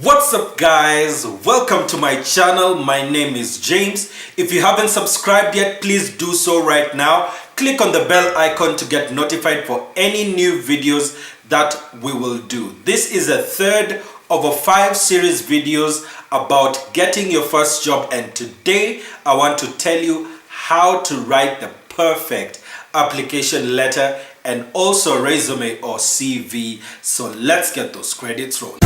What's up guys, welcome to my channel. My name is James. If you haven't subscribed yet, please do so right now. Click on the bell icon to get notified for any new videos that we will do. This is a third of a 5 series videos about getting your first job, and today I want to tell you how to write the perfect application letter and also resume or CV. So let's get those credits rolling.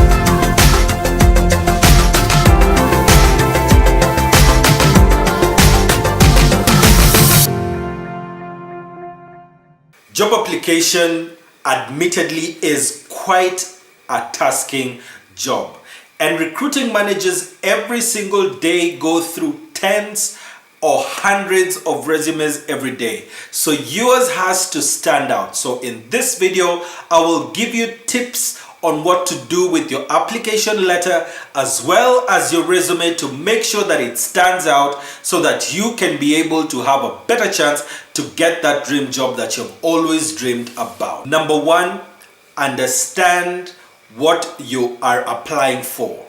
Job application admittedly is quite a tasking job, and recruiting managers every single day go through tens or hundreds of resumes every day. So yours has to stand out. So in this video, I will give you tips on what to do with your application letter as well as your resume to make sure that it stands out so that you can be able to have a better chance to get that dream job that you've always dreamed about. Number one, understand what you are applying for.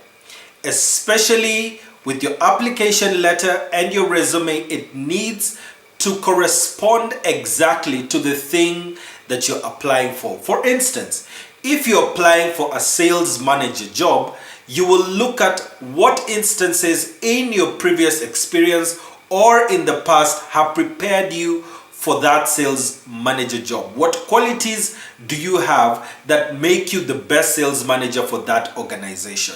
Especially with your application letter and your resume, it needs to correspond exactly to the thing that you're applying for. For instance, if you're applying for a sales manager job, you will look at what instances in your previous experience or in the past have prepared you for that sales manager job. What qualities do you have that make you the best sales manager for that organization?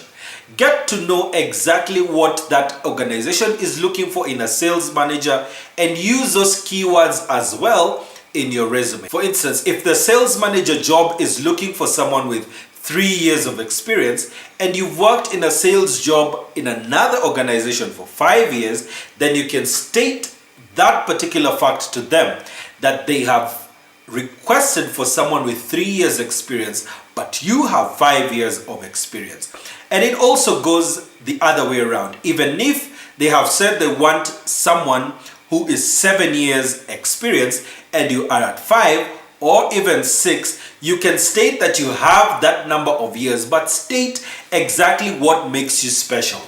Get to know exactly what that organization is looking for in a sales manager and use those keywords as well in your resume. For instance, if the sales manager job is looking for someone with 3 years of experience and you've worked in a sales job in another organization for 5 years, then you can state that particular fact to them, that they have requested for someone with 3 years experience, but you have 5 years of experience. And it also goes the other way around. Even if they have said they want someone who is 7 years experience and you are at 5 or even 6, you can state that you have that number of years, but state exactly what makes you special.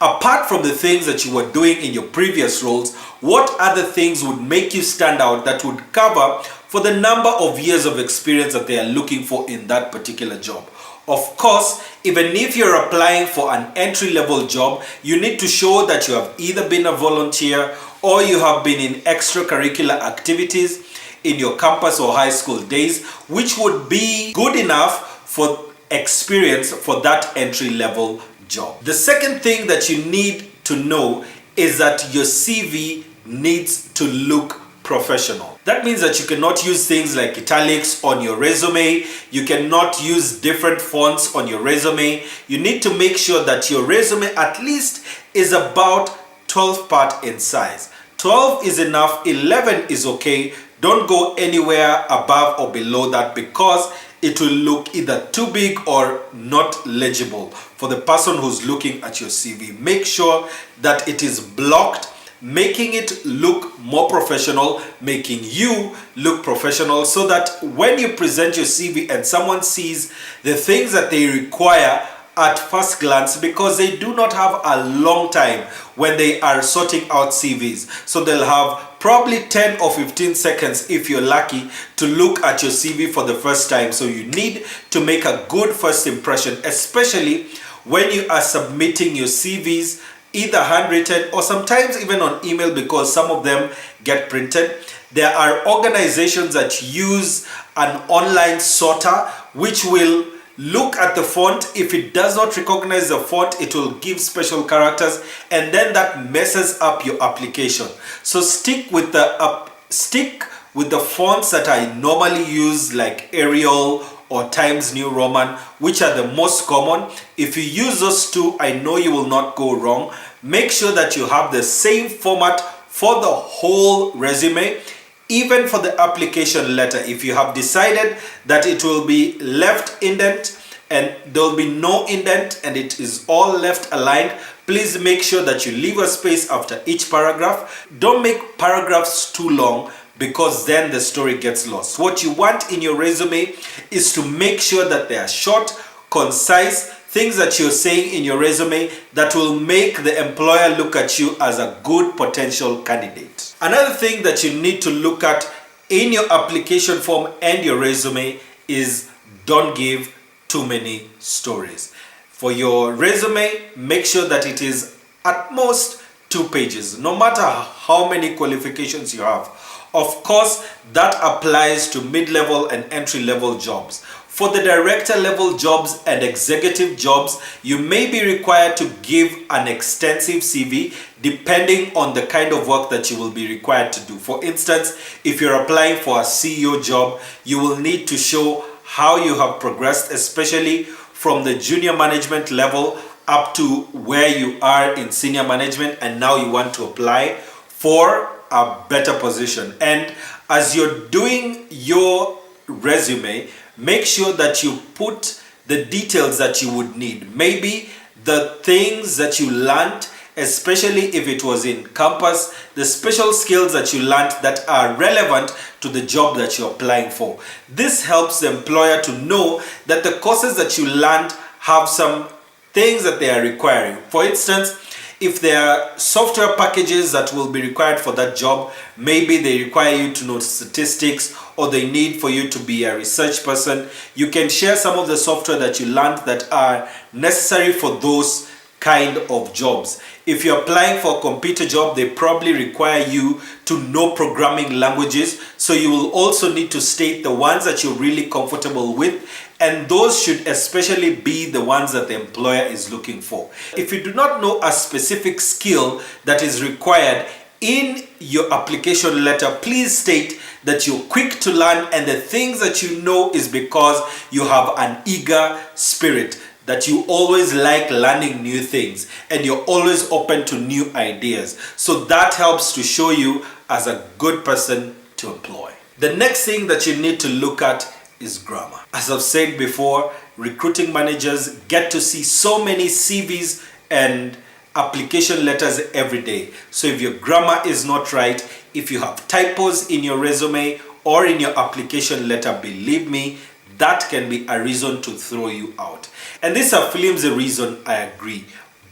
Apart from the things that you were doing in your previous roles, what other things would make you stand out that would cover for the number of years of experience that they are looking for in that particular job? Of course, even if you're applying for an entry-level job, you need to show that you have either been a volunteer or you have been in extracurricular activities in your campus or high school days, which would be good enough for experience for that entry-level job. The second thing that you need to know is that your CV needs to look professional. That means that you cannot use things like italics on your resume. You cannot use different fonts on your resume. You need to make sure that your resume at least is about 12 part in size. 12 is enough, 11 is okay. Don't go anywhere above or below that because it will look either too big or not legible for the person who's looking at your CV. Make sure that it is blocked, making it look more professional, making you look professional, so that when you present your CV and someone sees the things that they require at first glance, because they do not have a long time when they are sorting out CVs. So they'll have probably 10 or 15 seconds if you're lucky to look at your CV for the first time. So you need to make a good first impression, especially when you are submitting your CVs either handwritten or sometimes even on email, because some of them get printed. There are organizations that use an online sorter which will look at the font. If it does not recognize the font, it will give special characters, and then that messes up your application. So stick with the fonts that I normally use, like Arial or Times New Roman, which are the most common. If you use those two, I know you will not go wrong. Make sure that you have the same format for the whole resume, even for the application letter. If you have decided that it will be left indent and there will be no indent and it is all left aligned, please make sure that you leave a space after each paragraph. Don't make paragraphs too long, because then the story gets lost. What you want in your resume is to make sure that they are short, concise, things that you're saying in your resume that will make the employer look at you as a good potential candidate. Another thing that you need to look at in your application form and your resume is don't give too many stories. For your resume, make sure that it is at most 2 pages, no matter how many qualifications you have. Of course, that applies to mid-level and entry-level jobs. For the director level jobs and executive jobs, you may be required to give an extensive CV depending on the kind of work that you will be required to do. For instance, if you're applying for a CEO job, you will need to show how you have progressed, especially from the junior management level up to where you are in senior management, and now you want to apply for a better position. And as you're doing your resume, make sure that you put the details that you would need. Maybe the things that you learned, especially if it was in campus, the special skills that you learned that are relevant to the job that you're applying for. This helps the employer to know that the courses that you learned have some things that they are requiring. For instance, if there are software packages that will be required for that job, maybe they require you to know statistics, or they need for you to be a research person, you can share some of the software that you learned that are necessary for those kind of jobs. If you're applying for a computer job, they probably require you to know programming languages, so you will also need to state the ones that you're really comfortable with, and those should especially be the ones that the employer is looking for. If you do not know a specific skill that is required in your application letter, please state that you're quick to learn, and the things that you know is because you have an eager spirit, that you always like learning new things and you're always open to new ideas. So that helps to show you as a good person to employ. The next thing that you need to look at is grammar. As I've said before, recruiting managers get to see so many CVs and application letters every day. So if your grammar is not right, if you have typos in your resume or in your application letter, believe me, that can be a reason to throw you out. And this is a flimsy reason, I agree.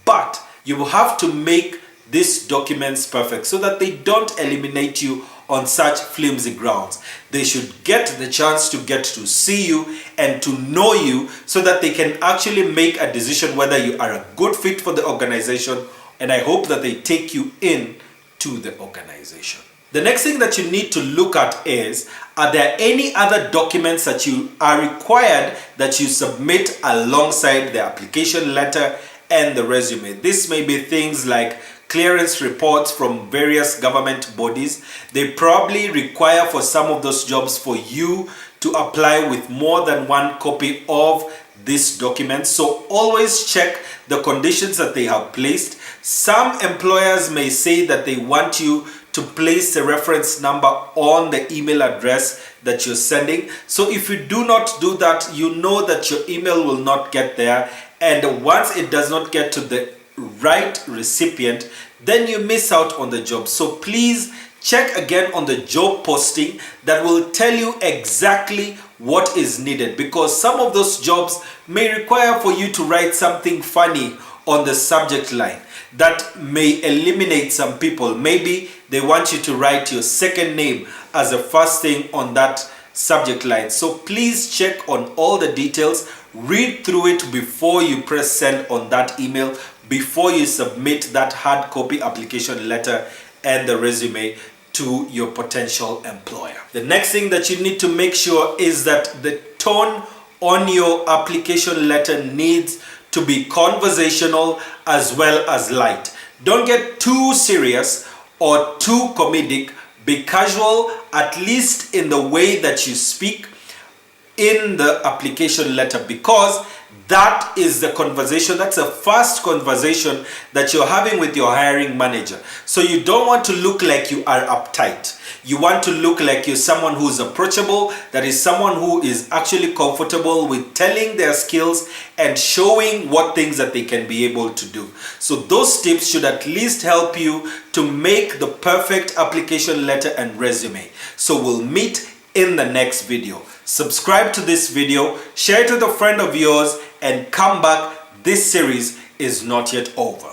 But you will have to make these documents perfect so that they don't eliminate you on such flimsy grounds. They should get the chance to get to see you and to know you so that they can actually make a decision whether you are a good fit for the organization, and I hope that they take you in to the organization. The next thing that you need to look at is, are there any other documents that you are required that you submit alongside the application letter and the resume? This may be things like clearance reports from various government bodies. They probably require for some of those jobs for you to apply with more than one copy of this document. So always check the conditions that they have placed. Some employers may say that they want you to place the reference number on the email address that you're sending. So if you do not do that, you know that your email will not get there. And once it does not get to the right recipient, then you miss out on the job. So please check again on the job posting that will tell you exactly what is needed, because some of those jobs may require for you to write something funny on the subject line that may eliminate some people. Maybe they want you to write your second name as the first thing on that subject line. So please check on all the details, read through it before you press send on that email, before you submit that hard copy application letter and the resume to your potential employer. The next thing that you need to make sure is that the tone on your application letter needs to be conversational as well as light. Don't get too serious or too comedic. Be casual, at least in the way that you speak in the application letter, because that is the conversation, that's the first conversation that you're having with your hiring manager. So you don't want to look like you are uptight. You want to look like you're someone who's approachable, that is someone who is actually comfortable with telling their skills and showing what things that they can be able to do. So those tips should at least help you to make the perfect application letter and resume. So we'll meet in the next video. Subscribe to this video, share it with a friend of yours, and come back this series is not yet over.